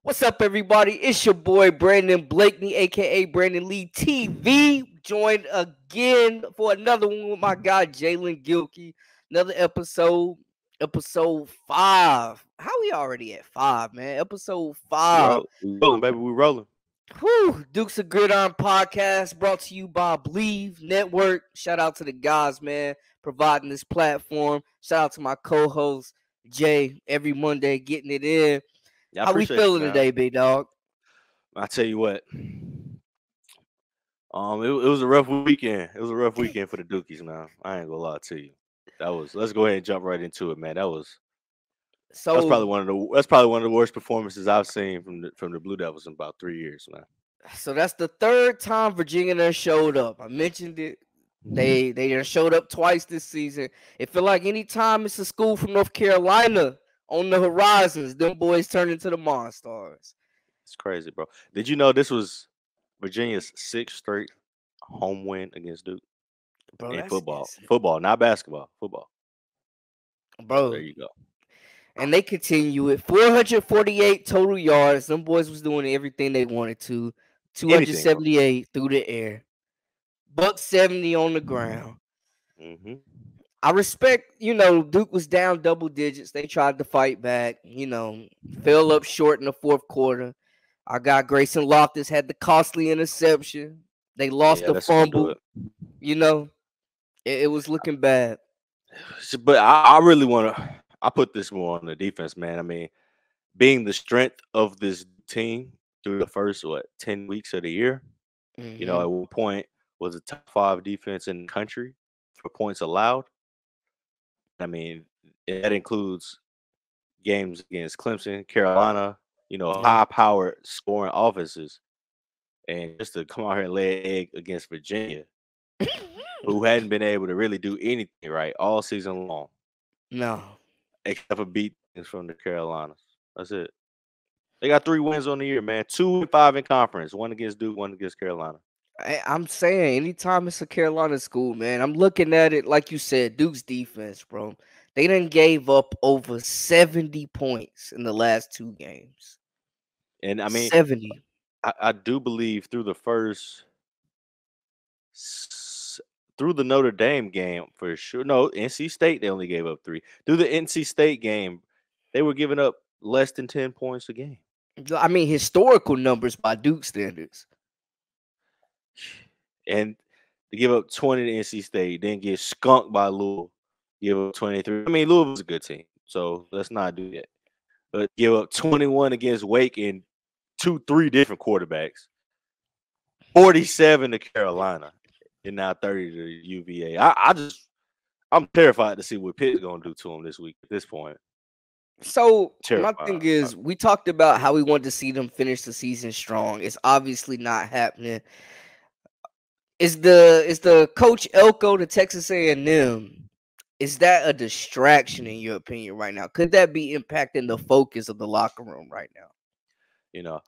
What's up, everybody? It's your boy Brandon Blakney, aka Brandon Lee TV. Joined again for another one with my guy Jaelen Gilkey. Another episode 5. How we already at 5, man? Episode We 5. rolling, we rolling, baby. We rolling. Whew, Dukes of Gridiron podcast brought to you by Believe Network. Shout out to the guys, man, providing this platform. Shout out to my co-host Jay every Monday getting it in. Yeah, I How we appreciate you, feeling man. today, big dog? I tell you what. It was a rough weekend. It was a rough weekend for the Dukies, man. I ain't gonna lie to you. Let's go ahead and jump right into it, man. That's So, probably one of the worst performances I've seen from the Blue Devils in about 3 years, man. so that's the third time Virginia done showed up. I mentioned it. They done showed up twice this season. It feel like anytime it's a school from North Carolina on the horizons, them boys turn into the Monstars. It's crazy, bro. Did you know this was Virginia's 6th straight home win against Duke Bro, in that's football? insane. Football, not basketball. Football. Bro, There you go. and they continue it. 448 total yards. Them boys was doing everything they wanted to. Anything, bro. 278 through the air. Buck 70 on the ground. Mm-hmm. I respect, Duke was down double digits. They tried to fight back, fell up short in the fourth quarter. Our guy Grayson Loftus had the costly interception. They lost the That's gonna do fumble. it. It was looking bad. But I really want to. I put this more on the defense, man. I mean, being the strength of this team through the first 10 weeks of the year. Mhm. At one point was a top 5 defense in the country for points allowed. I mean, that includes games against Clemson, Carolina. Yeah. High-powered scoring offenses, and just to come out here and lay an egg against Virginia, who hadn't been able to really do anything right all season long. No. Except for beatings from the Carolinas. That's it. They got 3 wins on the year, man. 2-5 in conference. 1 against Duke, 1 against Carolina. I'm saying anytime it's a Carolina school, man, I'm looking at it like you said, Duke's defense, bro. They done gave up over 70 points in the last 2 games. And I mean, 70. I do believe through the Notre Dame game for sure. No, NC State, they only gave up 3. Through the NC State game, they were giving up less than 10 points a game. I mean, historical numbers by Duke standards. And to give up 20 to NC State, then get skunked by Louisville, give up 23. I mean, Louisville's a good team, so let's not do that. But give up 21 against Wake and 3 different quarterbacks, 47 to Carolina, and now 30 to UVA. I'm terrified to see what Pitt's gonna do to them this week at this point. So Terrified. my thing is, we talked about how we want to see them finish the season strong. It's obviously not happening. Is the coach Elko to Texas A&M? Is that a distraction in your opinion right now? Could that be impacting the focus of the locker room right now?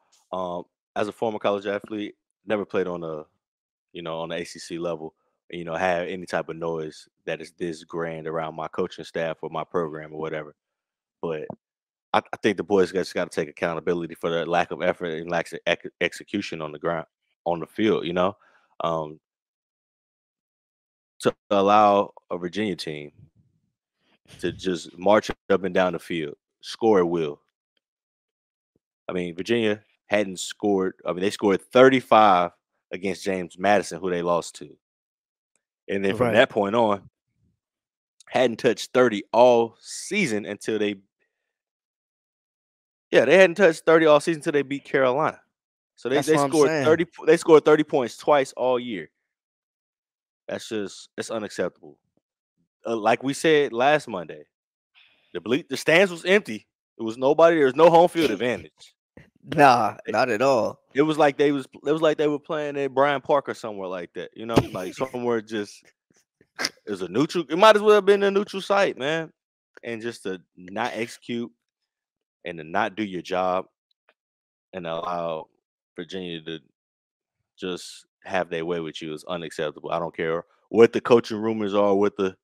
As a former college athlete, never played on on the ACC level, have any type of noise that is this grand around my coaching staff or my program or whatever. But I think the boys just got to take accountability for the lack of effort and lack of execution on the ground, on the field, to allow a Virginia team to just march up and down the field, score at will. I mean, Virginia hadn't scored. I mean, they scored 35 against James Madison, who they lost to. And then from that point on, hadn't touched 30 all season until they hadn't touched 30 all season until they beat Carolina. So they scored 30. They scored 30 points twice all year. It's unacceptable. Like we said last Monday, the stands was empty. There was nobody. There was no home field advantage. Nah, not at all. It was like they were playing at Bryant Park or somewhere like that. Like somewhere just it was a neutral. It might as well have been a neutral site, man. And just to not execute and to not do your job and allow Virginia to just have their way with you is unacceptable. I don't care what the coaching rumors are, what the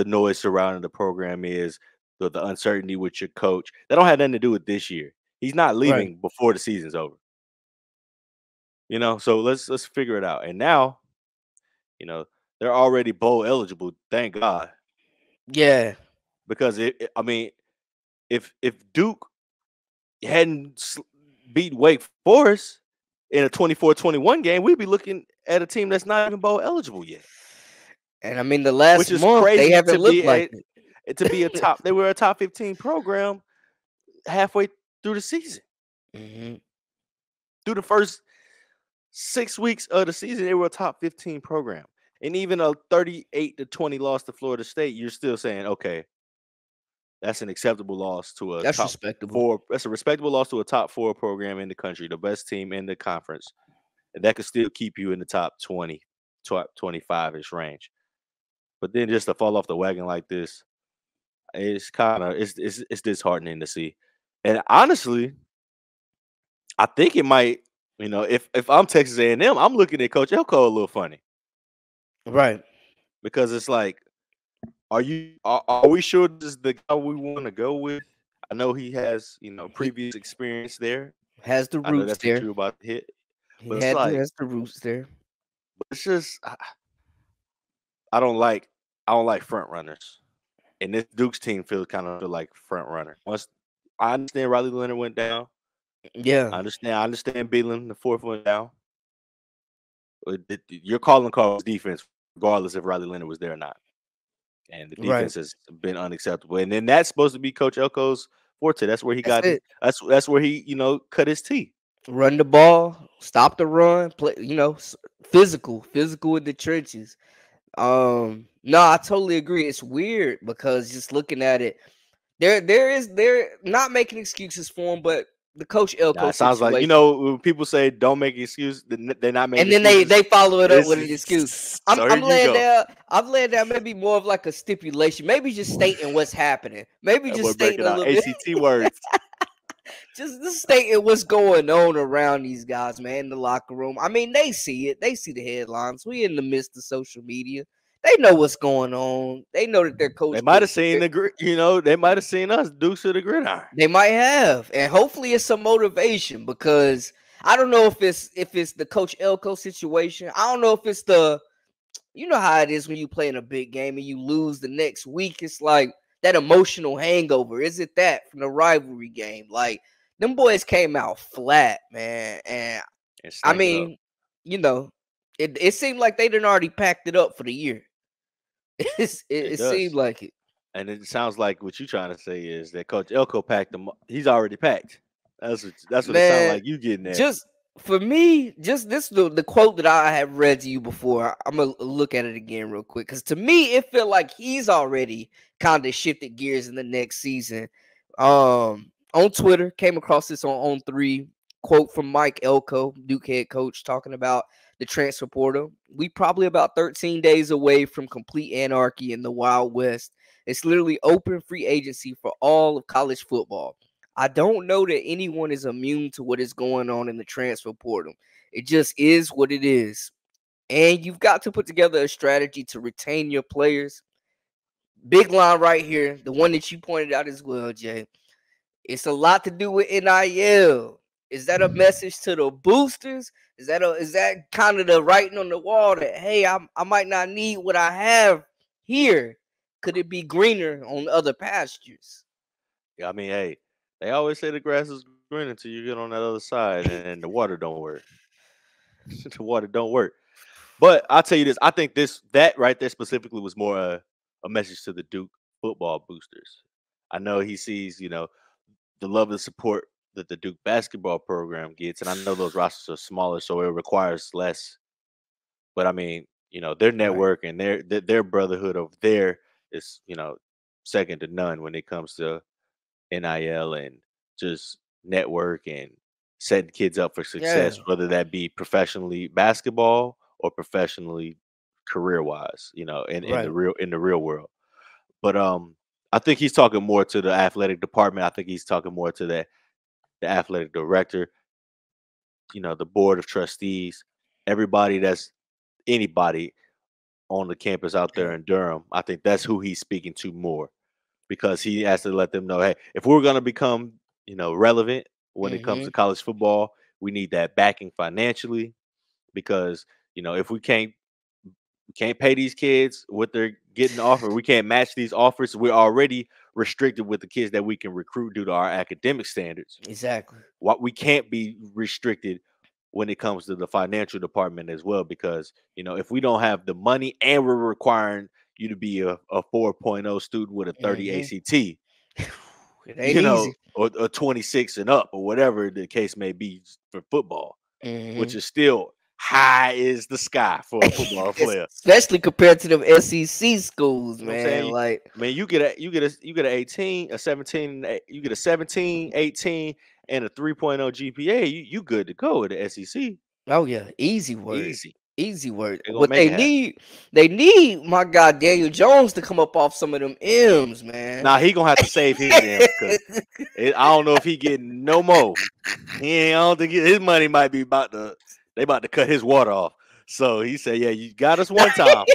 noise surrounding the program is, the uncertainty with your coach. That don't have nothing to do with this year. He's not Right. leaving before the season's over. So let's figure it out. And now, you know, they're already bowl eligible, thank God. Yeah. Because I mean, if Duke hadn't beat Wake Forest in a 24-21 game, we'd be looking at a team that's not even bowl eligible yet. And I mean, the Which last is month they crazy haven't looked like it. they were a top 15 program halfway through the season. Hmm. Through the first 6 weeks of the season, they were a top 15 program. And even a 38-20 loss to Florida State, you're still saying, okay, that's an acceptable loss to a That's top respectable. four. That's a respectable loss to a top 4 program in the country, the best team in the conference. And that could still keep you in the top 20, top 25-ish range. But then just to fall off the wagon like this, it's kind of it's disheartening to see. And honestly, I think it might, if I'm Texas A&M, I'm looking at Coach Elko a little funny Right. because it's like, are we sure this is the guy we want to go with? I know he has, He previous experience there. has the I know roots that's what there. you're about to hit, He but it's had the like, has the roots there. it's just I don't like I don't like front runners, and this Duke's team feels kind of feel like front runner. Once I understand Riley Leonard went down, Yeah. I understand Beelan the fourth went down. But your calling call was defense, regardless if Riley Leonard was there or not. And the Right. defense has been unacceptable. And then that's supposed to be Coach Elko's forte. That's where he That's got his. it. That's where he cut his teeth. Run the ball, stop the run, play. Physical in the trenches. No, I totally agree. It's weird because just looking at it, they're not making excuses for him, but the Coach Nah, Elko it sounds like situation. when people say don't make excuses, they're not making And then they excuses. they follow it up It's with an excuse. I'm so here I'm you laying go. there. I'm laying down maybe more of like a stipulation. Maybe just stating what's happening. Maybe That just boy stating breaking a out little bit. ACT words. Just stating what's going on around these guys, man, in the locker room. I mean, they see it. They see the headlines. We in the midst of social media. They know what's going on. They know that their They coach might have getting seen they might have seen us Dukes of the Gridiron. they might have, and hopefully it's some motivation because I don't know if it's the Coach Elko situation. I don't know if it's the how it is when you play in a big game and you lose the next week. It's like that emotional hangover. Is it that from the rivalry game? Like them boys came out flat, man. And And I stank it up. mean, you know, it seemed like they didn't already packed it up for the year. It It seemed does. like it. And it sounds like what you're trying to say is that Coach Elko packed them. He's already packed. That's what it sounds Man, like you getting at. just for me, just this the quote that I have read to you before. I'm gonna look at it again real quick because to me it felt like he's already kind of shifted gears in the next season. On Twitter, came across this on three quote from Mike Elko, Duke head coach, talking about the transfer portal. We probably about 13 days away from complete anarchy in the Wild West. It's literally open free agency for all of college football. I don't know that anyone is immune to what is going on in the transfer portal. It just is what it is. And you've got to put together a strategy to retain your players. Big line right here, the one that you pointed out as well, Jay. It's a lot to do with NIL. Is that a message to the boosters? Is that kind of the writing on the wall that hey, I might not need what I have here? Could it be greener on other pastures? Yeah, I mean, hey, they always say the grass is green until you get on that other side and the water don't work. The water don't work. But I'll tell you this: I think that right there specifically was more a message to the Duke football boosters. I know he sees, the love and support that the Duke basketball program gets, and I know those rosters are smaller, so it requires less. But I mean, their Right, network and their brotherhood over there is, second to none when it comes to NIL and just network and setting kids up for yeah, success, whether that be professionally basketball or professionally career wise, right. in the real world. But I think he's talking more to the athletic department. I think he's talking more to the athletic director, the board of trustees, everybody that's anybody on the campus out there Yeah. in Durham. I think that's who he's speaking to more because he has to let them know, hey, if we're gonna become, relevant, when it comes Mm-hmm. to college football. We need that backing financially because if we can't pay these kids what they're getting offered. We can't match these offers. We're already restricted with the kids that we can recruit due to our academic standards. Exactly. What we can't be restricted when it comes to the financial department as well, because if we don't have the money and we're requiring you to be a 4.0 student with a 30 Mm-hmm. ACT, It ain't easy. or 26 and up, or whatever the case may be for football, which Mm-hmm. is still high as the sky for a football player. Especially compared to them SEC schools, You know what I'm man. saying? Like, Man, you get a 18, a 17, you get a 17, 18, and a 3.0 GPA. You good to go at the SEC. oh yeah, easy work. Easy. Easy work. They're gonna What make it happen. they need my guy Daniel Jones to come up off some of them M's, man. Now he gonna have to save his M's because I don't know if he getting no more. I don't think his money might be they about to cut his water off. So he said, "Yeah, you got us one time.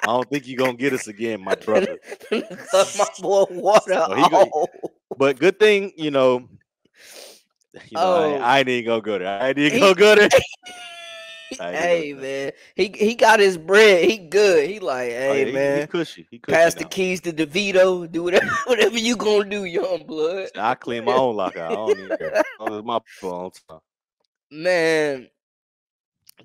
I don't think you're gonna get us again, my brother." Cut my boy water So off. but good thing, Oh, I ain't even gonna go there. I ain't even he, gonna go there. I ain't even gonna hey go there. man, he got his bread. He good. He like, Oh hey yeah, he man, cushy. He cushy pass the now. keys to DeVito. Do whatever you gonna do, young blood. I clean my own locker. I don't need care. As long as my phone time. Man,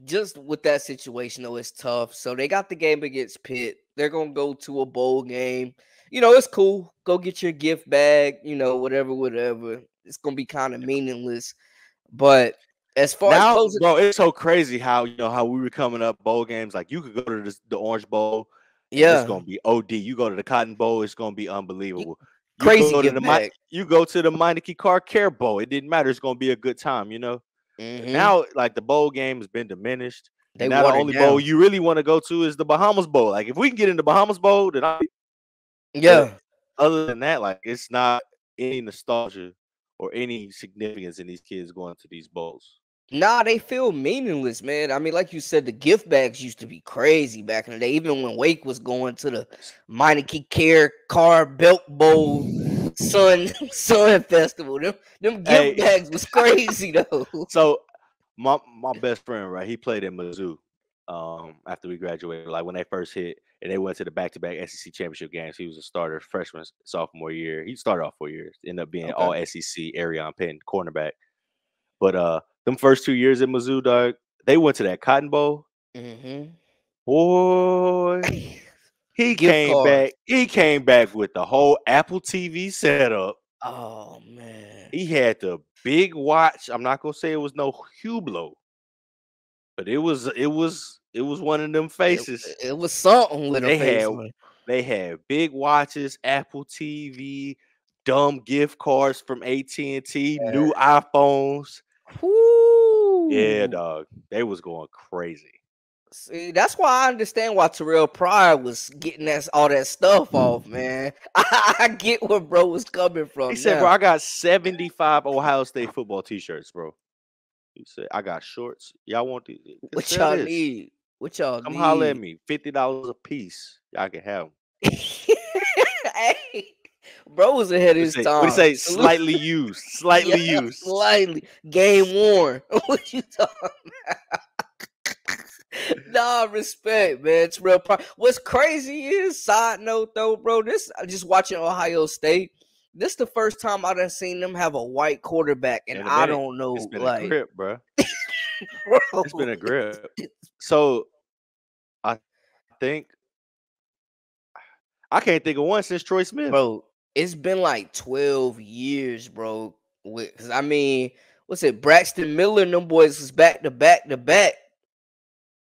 just with that situation though, it's tough. So they got the game against Pitt. They're gonna go to a bowl game. It's cool. Go get your gift bag. Whatever. It's gonna be kind of meaningless. But as far as Now, closing, bro, it's so crazy how we were coming up bowl games. Like you could go to the Orange Bowl, and it's yeah, gonna be OD. You go to the Cotton Bowl, it's gonna be unbelievable. You crazy go to gift bag. you go to the Meineke Car Care Bowl. It didn't matter. It's gonna be a good time. But Hmm. now, like the bowl game has been diminished, They and now the watered only bowl down. you really want to go to is the Bahamas Bowl. Like if we can get in the Bahamas Bowl, but Yeah. other than that, like it's not any nostalgia or any significance in these kids going to these bowls. Nah, they feel meaningless, man. I mean, like you said, the gift bags used to be crazy back in the day. Even when Wake was going to the Meineke Care Car Belt Bowl Sun Festival, them gift Hey, bags was crazy though. so my best friend, right? He played in Mizzou. After we graduated, like when they first hit, and they went to the back-to-back SEC championship games. He was a starter freshman, sophomore year. He started off 4 years, ended up being Okay. all SEC, Arion Penn cornerback. But them first 2 years at Mizzou, dog, they went to that Cotton Bowl. Hmm. Boy, he Gift came cards. back. He came back with the whole Apple TV setup. Oh man. He had the big watch. I'm not gonna say it was no Hublot, but it was one of them It, faces. it was something with a They face had on it. they had big watches, Apple TV, dumb gift cards from AT&T, new iPhones. Yeah, Whoo. dog. They was going crazy. See, that's why I understand why Terrell Pryor was getting all that stuff off, man. I get where bro was coming He from said, "Bro, now. I got 75 Ohio State football T-shirts, bro." He said, "I got shorts. Y'all want these? What Sell y'all this. need? What y'all Come holler at need? me. $50 a piece. Y'all can have them." Hey, bro was ahead of What his say? What he time. say? Salute. Slightly used. Yeah, Slightly used. slightly game worn. What you talking? Nah, respect, man. It's real. What's crazy is, side note though, bro. This I just watching Ohio State. This the first time I done seen them have a white quarterback, and In a I minute. don't It's know, been a like, grip, bro. It's bro, been a grip. So I think I can't think of one since Troy Smith. bro. It's been like 12 years, bro. Cause I mean, what's it? Braxton Miller and them boys was back to back to back.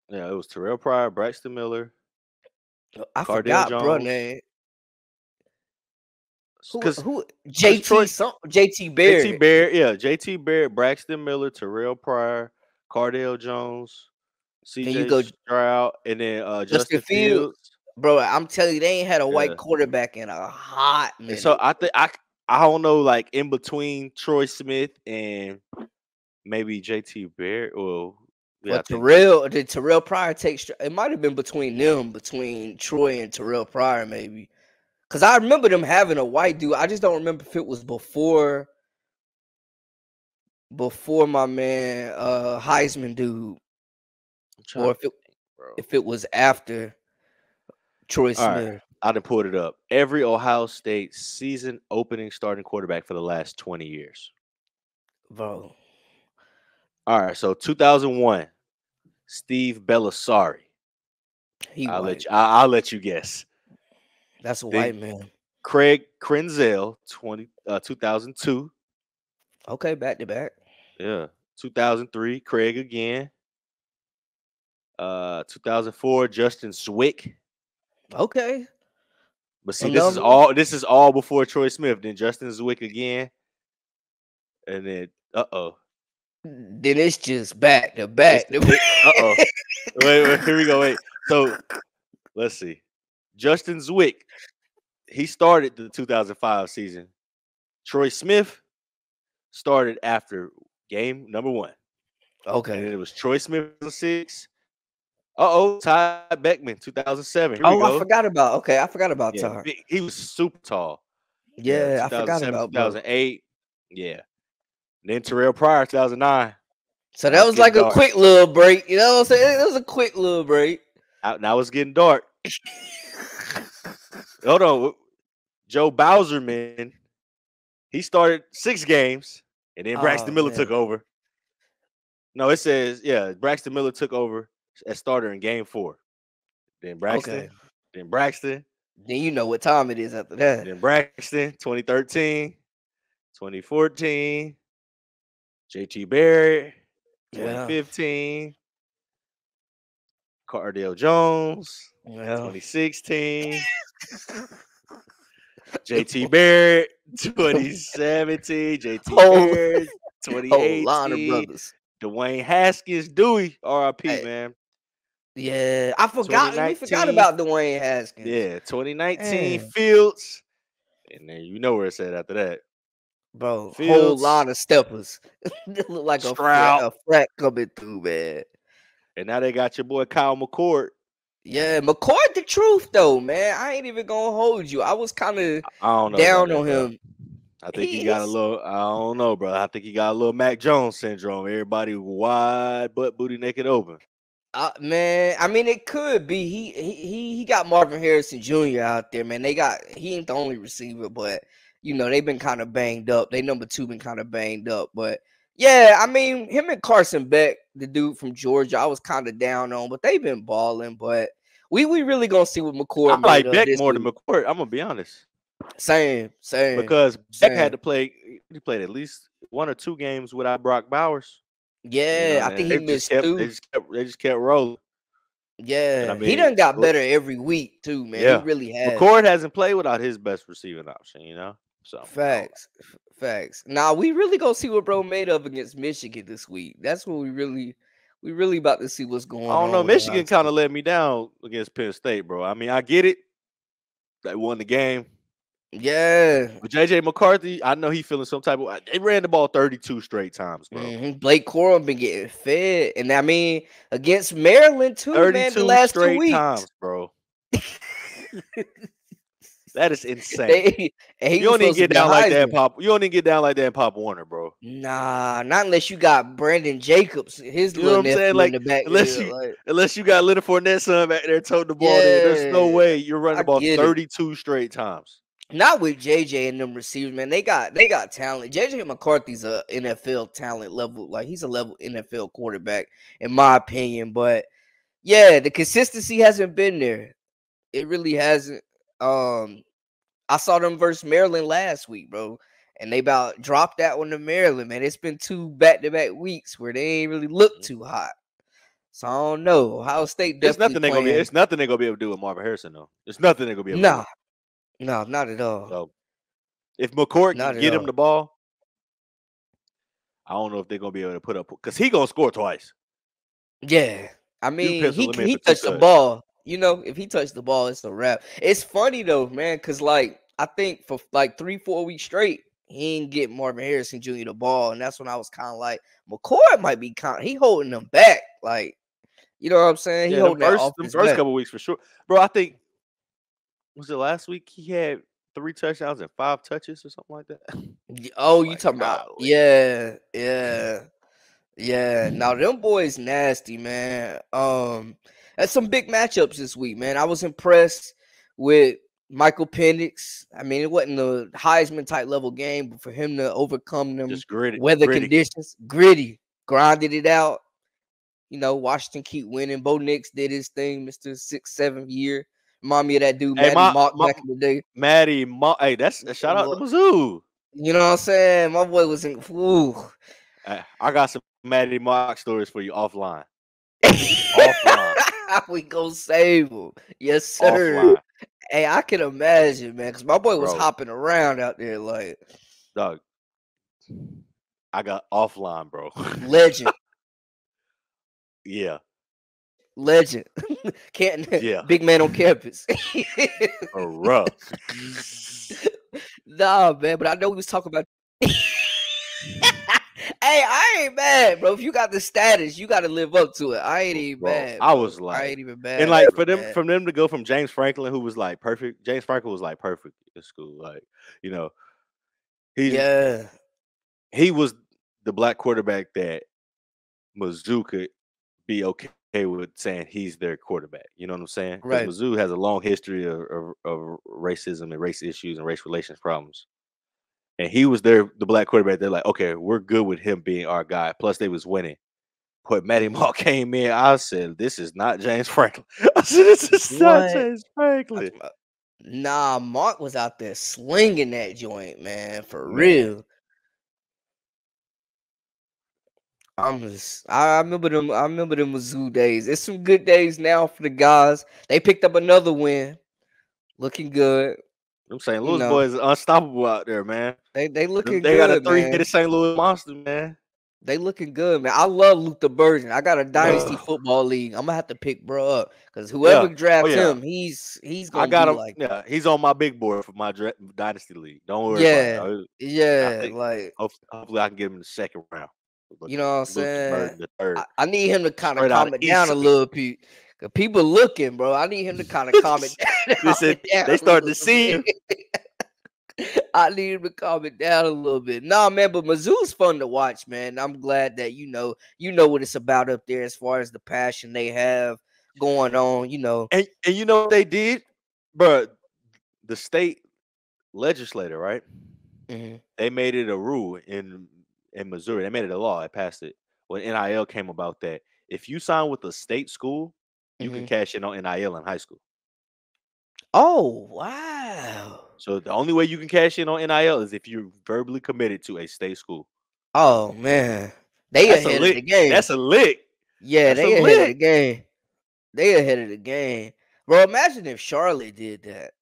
Yeah, it was Terrell Pryor, Braxton Miller, I Cardale forgot, bro. Jones. Name Cause who cause JT Troy some JT JT Barrett. Barrett, yeah, JT Barrett, Braxton Miller, Terrell Pryor, Cardale Jones, Then you CJ go Stroud, and then Justin Justin Field, Fields. bro. I'm telling you, they ain't had a white Yeah. quarterback in a hot And so minute. I think I don't know, like in between Troy Smith and maybe JT Barrett. Well, yeah, I But think J Did Terrell Pryor take? It might have been between them, between Troy and Terrell Pryor, maybe. Cause I remember them having a white dude. I just don't remember if it was before before my man Heisman dude, I'm trying or to think, bro. if it was after Troy All right, Smith, I done pulled it up. Every Ohio State season opening starting quarterback for the last 20 years. bro. All right, so 2001, Steve Bellisari. He white. I'll let you guess. That's a Then white man. Craig Krenzel, 2002. Okay, back to back. Yeah. 2003, Craig again. 2004, Justin Zwick. Okay. But see, this is Another one. all before Troy Smith. Then Justin Zwick again. And then Then it's just back to It's back to it uh-oh. back. Wait, here we go. Wait. So let's see. Justin Zwick, he started the 2005 season. Troy Smith started after game number 1. And Okay. then it was Troy Smith in 6. Ty Beckman, 2007. Here we Oh, I go. forgot about. Okay, I forgot about Yeah, Tar. he was super tall. Yeah, Yeah, I forgot 2007, about bro. 2008. Yeah. And then Terrell Pryor, 2009. So Now that it's was getting like a dark. quick little break. You know what I'm saying? It was a quick little break. Now it's getting dark. Hold on. Joe Bowserman, he started 6 games, and then Braxton Oh Miller took man. over. No, it says, Braxton Miller took over as starter in game 4. Then Okay. Braxton, Then you know what time it is after that. then Braxton, 2013, 2014, JT Barrett, Yeah. 2015, Cardale Jones, Yeah. 2016, JT Barrett, 2017, JT whole Barrett, whole line of 2018, brothers. Dwayne Haskins, Dewey, RIP, Hey, man. yeah, I forgot. We forgot 2019, about Dwayne Haskins. 2019, Man, Fields. And then you know where it's at after that. bro, whole Fields, line of steppers. It look like Stroud. a frat coming through, man. And now they got your boy Kyle McCord. Yeah, McCoy the truth though, man. I ain't even gonna hold you. I was kind of I don't know about down that, on bro. him. I think he got a little, I don't know, bro. I think he got a little Mac Jones syndrome. Everybody wide butt booty naked open. Man, I mean it could be. He got Marvin Harrison Jr. out there, man. He ain't the only receiver, but they've been kind of banged up. They number 2 been kind of banged up, but yeah, I mean him and Carson Beck, the dude from Georgia, I was kind of down on, but they've been balling. But we really gonna see what I McCord made like of Beck this more than week. McCord. I'm gonna be honest. Same, same, Because Beck had same. to play, he played at least 1 or 2 games without Brock Bowers. Yeah, I think And he missed 2. they just kept rolling. And I Yeah, he mean, done got better every week too, man. He yeah, really has. McCord hasn't played without his best receiving option. So I don't know. Facts. Facts. Now we really gonna see what bro made of against Michigan this week. That's what we really about to see what's I going don't on know. with Ohio Michigan kind State. of let me down against Penn State, bro. I mean, I get it. They won the game. Yeah. But JJ McCarthy, I know he feeling some type of. They ran the ball 32 straight times, bro. Blake Corum been getting fed. And I mean against Maryland too, man, the 32 last 2 straight weeks. times, bro. That is insane. they and he You was don't even supposed to get be a down like that, Heisman. Pop. You don't even get down like that, in Pop Warner, bro. Nah, not unless you got Brandon Jacobs, his You know little what I'm saying? nephew in Like the unless backfield. you Like, unless you got Leonard Fournette's son back there toting the ball there, there's no yeah, way you're running I the ball get it. 32 straight times. Not with JJ and them receivers, man. They got talent. JJ McCarthy's a NFL talent level. Like he's a level NFL quarterback, in my opinion. But yeah, the consistency hasn't been there. It really hasn't. I saw them versus Maryland last week, bro. And they about dropped that one to Maryland, man. It's been 2 back-to-back weeks where they ain't really looked Mhm. too hot. So I don't know. Ohio State It's definitely nothing they're gonna be. playing. It's nothing they're gonna be able to do with Marvin Harrison though. It's nothing they're gonna be able to do. Nah, no, not at all. So if McCord can Not at get him all. the ball, I don't know if they're gonna be able to put up because he gonna score twice. Yeah. I You can mean, pencil him in he for 2 touched the touchdowns. ball. If he touched the ball, it's a wrap. It's funny though, man, because like I think for like 3-4 weeks straight, he ain't get Marvin Harrison Jr. the ball, and that's when I was kind of like, McCoy might be he holding them back. Like, you know what I'm saying? He Yeah, holding that them offense first back. couple weeks for sure, bro. I think was it last week he had 3 touchdowns and 5 touches or something like that. Oh, you Like, talking about? golly. Yeah, yeah. Yeah, now them boys nasty, man. That's some big matchups this week, man. I was impressed with Michael Penix. I mean, it wasn't a Heisman type level game, but for him to overcome them Just gritty, weather gritty. conditions, gritty, grinded it out. Washington keep winning. Bo Nix did his thing, Mr. 6th, 7th year. Remind me of that dude, Hey, Matty my Mock my back in the day. Hey, that's a shout out to Mizzou. You know what I'm saying? My boy was in. Ooh. I got some Matty Mock stories for you offline. Offline. We go save him. Yes, sir. Offline. Hey, I can imagine, man, because my boy was Bro, hopping around out there like dog. I got offline, bro. legend, Yeah. legend. Can't Yeah. big man on campus. Rough. Nah, man, but I know we was talking about. Hey, I ain't mad, bro. If you got the status, you got to live up to it. I ain't even Bro, mad. I Bro. was I like, ain't even mad. and like I ain't from mad. them to go from James Franklin, who was like perfect. James Franklin was like perfect in school. Like, he Yeah, he was the black quarterback that Mizzou could be okay with saying he's their quarterback. You know what I'm saying? Because right. Mizzou has a long history of racism and race issues and race relations problems. And he was the black quarterback. They're like, okay, we're good with him being our guy. Plus, they was winning. But Matty Moore came in. I said, this is not James Franklin. I said, this is not What? James Franklin. Nah, Mark was out there slinging that joint, man, for Man, real. I remember them. I remember them Mizzou days. It's some good days now for the guys. They picked up another win, looking good. them St. You Louis know, boys are unstoppable out there, man. they looking They got a good, three-headed man. St. Louis monster, man. They looking good, man. I love Luther Burden. I got a dynasty Ugh. football league. I'm gonna have to pick bro up because whoever Yeah. Oh, drafts yeah. him, he's I gonna got be him. like, Yeah, he's on my big board for my dynasty league. Don't worry about it. yeah, I yeah, think like hopefully I can get him in the second round. But you know what I'm Luther saying. Burden the third, I need him to kind of straight out calm of it down East a St. little bit. Cause people looking, bro. I need him to kind of calm it down, They calm said it down they a started little to see him. bit. I need him to calm it down a little bit. Nah, man, but Mizzou's fun to watch, man. I'm glad that you know what it's about up there as far as the passion they have going on. And you know what they did, bro? The state legislator, right? Mhm, They made it a rule in Missouri. They made it a law. I passed it when NIL came about that if you sign with a state school, you can mhm. cash in on NIL in high school. Oh wow! So the only way you can cash in on NIL is if you're verbally committed to a state school. Oh man, they That's a ahead of the lick. game. That's a lick. Yeah, That's a they ahead of the lick. game. They ahead of the game, bro. Imagine if Charlotte did that.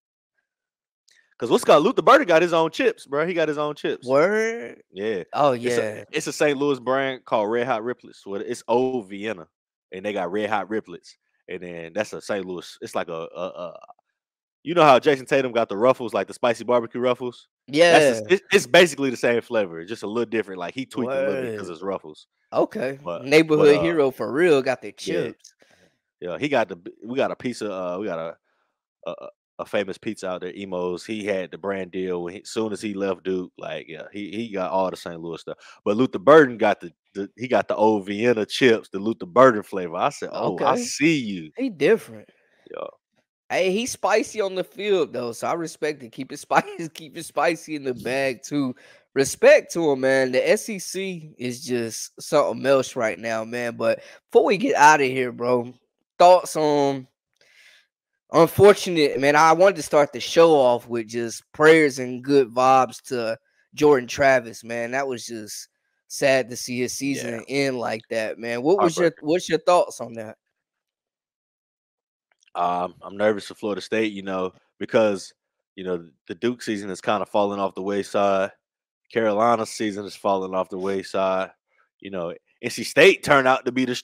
Cause what's called Luther Burden got his own chips, bro. He got his own chips. Word. Yeah, Oh it's a yeah. it's a St. Louis brand called Red Hot Riplets. Well, it's Old Vienna, and they got Red Hot Riplets, and then that's a St. Louis. It's like a you know how Jason Tatum got the ruffles, like the spicy barbecue ruffles. Yeah. It's basically the same flavor. It's just a little different. Like he tweaked a little bit because Word. it's ruffles. Okay. But Neighborhood hero for real. Got their yeah, chips. yeah. He got we got a piece of we got a a famous pizza out there, Emos. He had the brand deal when soon as he left Duke. Like, yeah, he got all the St. Louis stuff. But Luther Burden got he got the old Vienna chips, the Luther Burden flavor. I said, oh, I Okay. see you. He different. Yeah, Hey, he's spicy on the field though, so I respect it. Keep it spicy, keep it spicy in the bag too. Respect to him, man. The SEC is just something else right now, man. But before we get out of here, bro, thoughts on unfortunate, man. I wanted to start the show off with just prayers and good vibes to Jordan Travis, man. That was just sad to see his yeah. season end like that, man. Heartbreaker. What's your thoughts on that? I'm nervous for Florida State, because the Duke season is kind of falling off the wayside. Carolina season is falling off the wayside. You know, NC State turned out to be the Which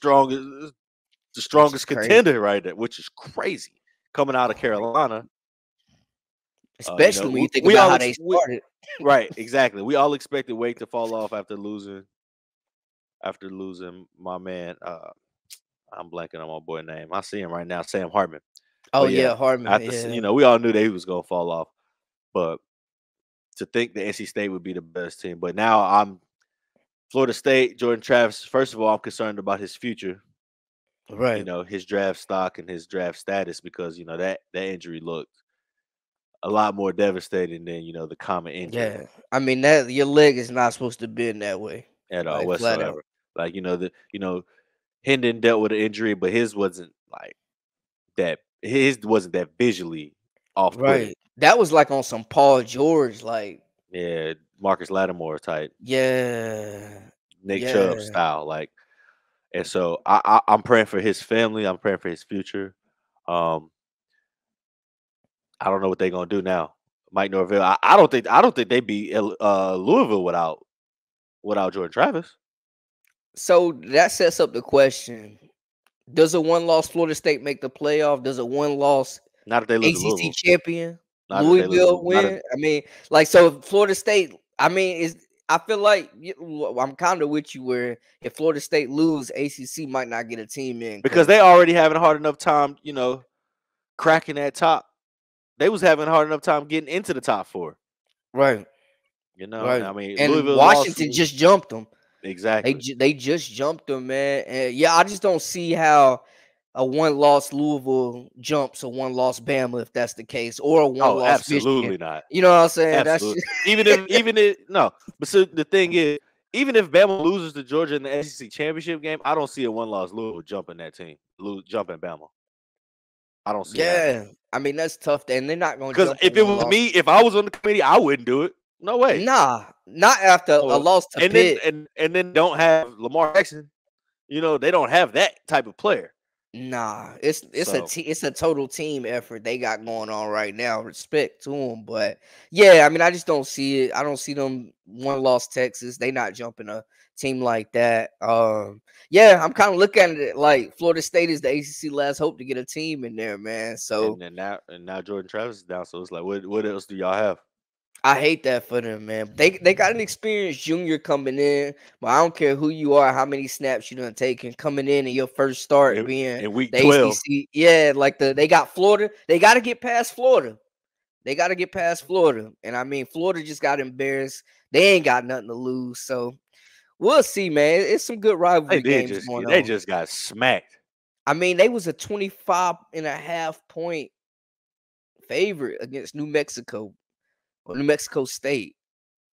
is strongest crazy. contender right there, which is crazy coming out of Carolina. Especially when you think We about all how they started. right, exactly. We all expected Wake to fall off after losing my man. I'm blanking on my boy name. I see him right now, Sam Hartman. Oh But yeah, yeah, Hartman. after Yeah. we all knew that he was gonna fall off. But to think that NC State would be the best team, but now I'm Florida State, Jordan Travis. First of all, I'm concerned about his future. Right. His draft stock and his draft status because that injury looked a lot more devastating than the common injury Yeah. I mean that your leg is not supposed to bend that way. at all Like flat out. whatsoever. Like Hendon dealt with an injury, but his wasn't like that. His wasn't that visually off putting. Right. That was like on some Paul George, like, Yeah, Marcus Lattimore type, yeah. Nick Chubb Yeah. style, like. And so I'm praying for his family. I'm praying for his future. Um, I don't know what they're gonna do now. Mike Norvell. I don't think they beat Louisville without Jordan Travis. So that sets up the question. Does a one-loss Florida State make the playoff? Does a one-loss Not if they lose to ACC Louisville. champion Not if they lose Louisville to not if win? I mean, like, so Florida State. I mean, is I feel like I'm kind of with you where if Florida State lose, ACC might not get a team in because because they already having a hard enough time, cracking that top. They was having a hard enough time getting into the top four. right, I right, mean, and Louisville lost Washington just jumped them. exactly. They just jumped them, man. And yeah, I just don't see how a one-loss Louisville jumps a one-loss Bama if that's the case, or a Oh, one-loss Michigan. absolutely not. You know what I'm saying? That's Absolutely. Even if no, but so the thing is, even if Bama loses to Georgia in the SEC championship game, I don't see a one-loss Louisville jumping that team, jumping Bama. I don't see it happening. yeah. I mean, that's tough. And they're not going to Because jump a if it was one-loss. me, if I was on the committee, I wouldn't do it. No way. Nah, not after a So, loss to and then Pitt. and then don't have Lamar Jackson. They don't have that type of player. Nah, it's a total team effort they got going on right now. Respect to them, but yeah, I mean, I just don't see it. I don't see them one loss Texas. They not jumping a team like that. Yeah, I'm kind of looking at it like Florida State is the ACC last hope to get a team in there, man. So And then now Jordan Travis is down. So it's like, what else do y'all have? I hate that for them, man. They got an experienced junior coming in, but I don't care who you are, how many snaps you done taken coming in and your first start In, being in week the 12. ACC. Yeah, like they got Florida. They got to get past Florida. They got to get past Florida, and I mean Florida just got embarrassed. They ain't got nothing to lose, so we'll see, man. It's some good rivalry games going They on. just got smacked. I mean, they was a 25.5 point favorite against New Mexico or New Mexico State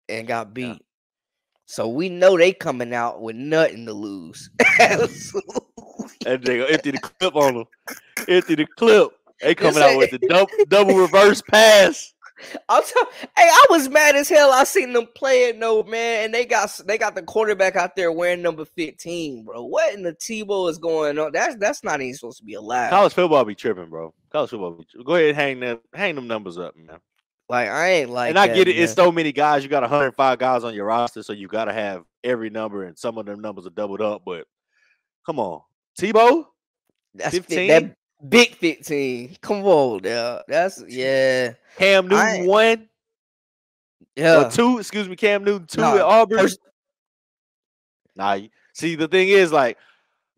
and got Yeah. beat. So we know they coming out with nothing to lose. And they gonna empty the clip on them. Empty the clip. They coming This out with the double reverse pass. hey, I was mad as hell. I seen them play it, no man, and they got the quarterback out there wearing number 15, bro. What in the Tebow is going on? That's not even supposed to be allowed. College football be tripping, bro. College football be tripping. Go ahead and hang them numbers up, man. Like I ain't like And I that, get it. man. It's so many guys. You got 105 guys on your roster, so you got to have every number, and some of them numbers are doubled up. But come on, Tebow, That's 15. That big 15. Come on, that's Cam Newton 1 or 2. Excuse me, Cam Newton 2 at Auburn. Nah, see the thing is like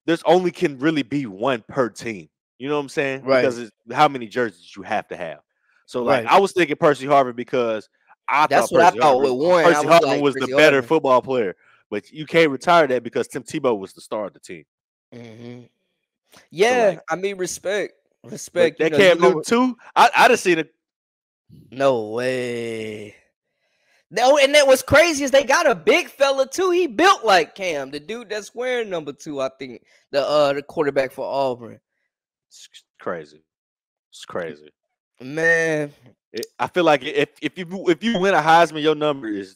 there's only can really be one per team. You know what I'm saying? Right. Because it's how many jerseys you have to have. So like Right. I was thinking Percy Harvin because That's thought what I Percy thought Harvin, with one. Percy I was Harvin like, was Percy the better Harvin. football player, but you can't retire that because Tim Tebow was the star of the team. Mm-hmm. Yeah, I mean respect. But that Cam Newton 2, I just seen it. No way. No, and that was crazy is they got a big fella too. He built like Cam, the dude that's wearing number 2. I think the quarterback for Auburn. It's crazy. It's crazy, man. I feel like if you win a Heisman, your number is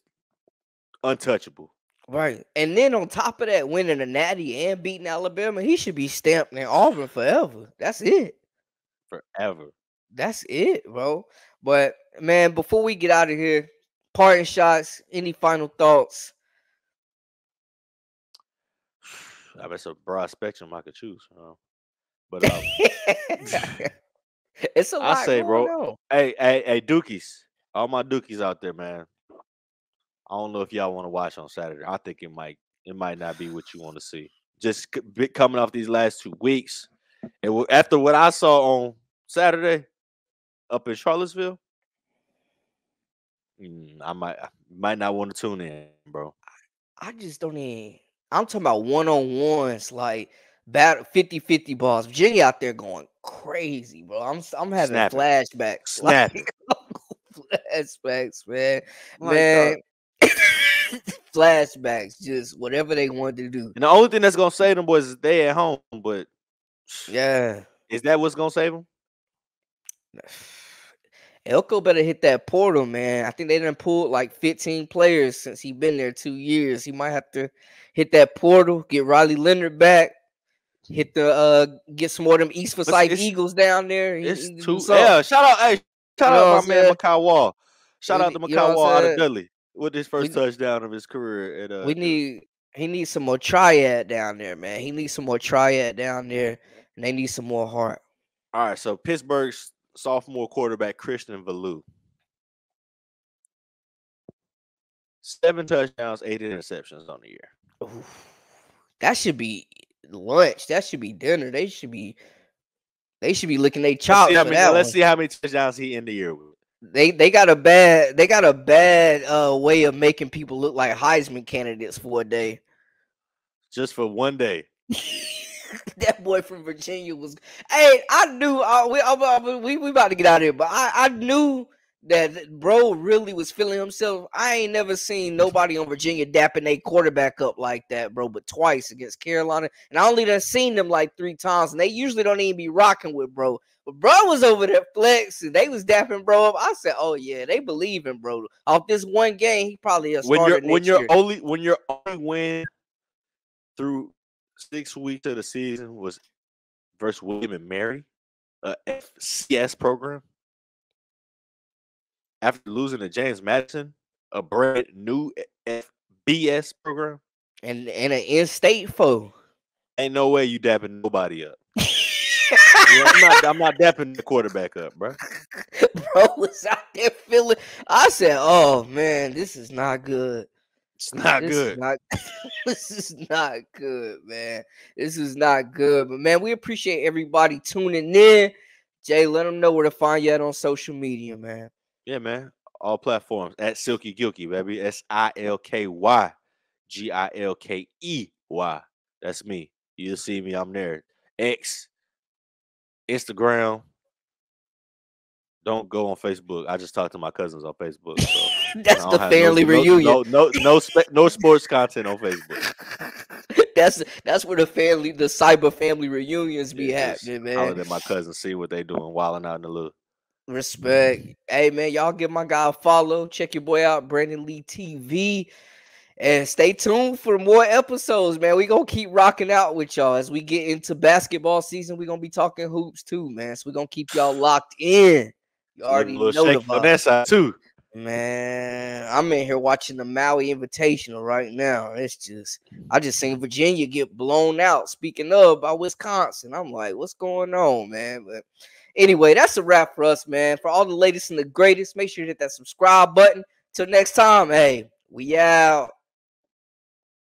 untouchable. Right, and then on top of that, winning a Natty and beating Alabama, he should be stamped in Auburn forever. That's it. Forever. That's it, bro. But man, before we get out of here, parting shots. Any final thoughts? I mean, it's a broad spectrum I could choose. But it's a lot. I say, bro. On. Hey, Dookies, all my Dookies out there, man. I don't know if y'all want to watch on Saturday. I think it might not be what you want to see. Just coming off these last 2 weeks, and after what I saw on Saturday up in Charlottesville, I might not want to tune in, bro. I just don't even. I'm talking about one-on-ones, like battle 50-50 balls. Virginia out there going crazy, bro. I'm having Snapping, flashbacks, snapping. flashbacks, man, Like, dog. flashbacks. Just whatever they wanted to do. And the only thing that's gonna save them boys is they at home. But Yeah. is that what's gonna save them? Elko better hit that portal, man. I think they done pulled like 15 players since he been there 2 years. He might have to hit that portal, get Riley Leonard back, hit the get some more of them East Forsyth Eagles down there. It's He too. shout Yeah, shout out my man Makai Wall. Shout out to you know Makai what Wall I'm out of saying? Dudley with his first touchdown of his career. At He needs some more triad down there, man. He needs some more triad down there, and they need some more heart. All right, so Pittsburgh's sophomore quarterback Christian Valou. 7 touchdowns, 8 interceptions on the year. Oof. That should be lunch. That should be dinner. They should be licking their chops for that. Let's see how many touchdowns he end the year with. They got a bad way of making people look like Heisman candidates for a day. Just for one day. That boy from Virginia was. Hey, I knew we about to get out of here, but I knew that bro really was feeling himself. I ain't never seen nobody on Virginia dapping a quarterback up like that, bro. But twice against Carolina, and I only done seen them like 3 times, and they usually don't even be rocking with bro. But bro was over there flexing. They was dapping bro up. I said, "Oh yeah, they believe in bro." Off this one game, he probably a starter next year. When your only win through 6 weeks of the season was versus William and Mary, a FCS program. After losing to James Madison, a brand new FBS program, and an in-state foe. Ain't no way you dapping nobody up. I'm not dapping the quarterback up, bro. Bro was out there feeling. I said, "Oh man, this is not good. It's not good. This is not good, man. This is not good." But man, we appreciate everybody tuning in. Jay, let them know where to find you at on social media, man. Yeah, man. All platforms at Silky Gilkey, baby. SILKY GILKEY. That's me. You'll see me. I'm there. X, Instagram. Don't go on Facebook. I just talk to my cousins on Facebook. So that's the family reunion. No sports content on Facebook. That's where the cyber family reunions be happening, man. I'll let my cousins see what they doing, wilding out in the loop. Respect. Hey man, y'all give my guy a follow. Check your boy out, Brandon Lee TV. And stay tuned for more episodes, man. We gonna keep rocking out with y'all as we get into basketball season. We gonna be talking hoops too, man. So we gonna keep y'all locked in. You already know the vibe. On that side too. Man, I'm in here watching the Maui Invitational right now. I just seen Virginia get blown out. Speaking of, by Wisconsin, I'm like, what's going on, man? But anyway, that's a wrap for us, man. For all the latest and the greatest, make sure you hit that subscribe button. Till next time, hey, we out.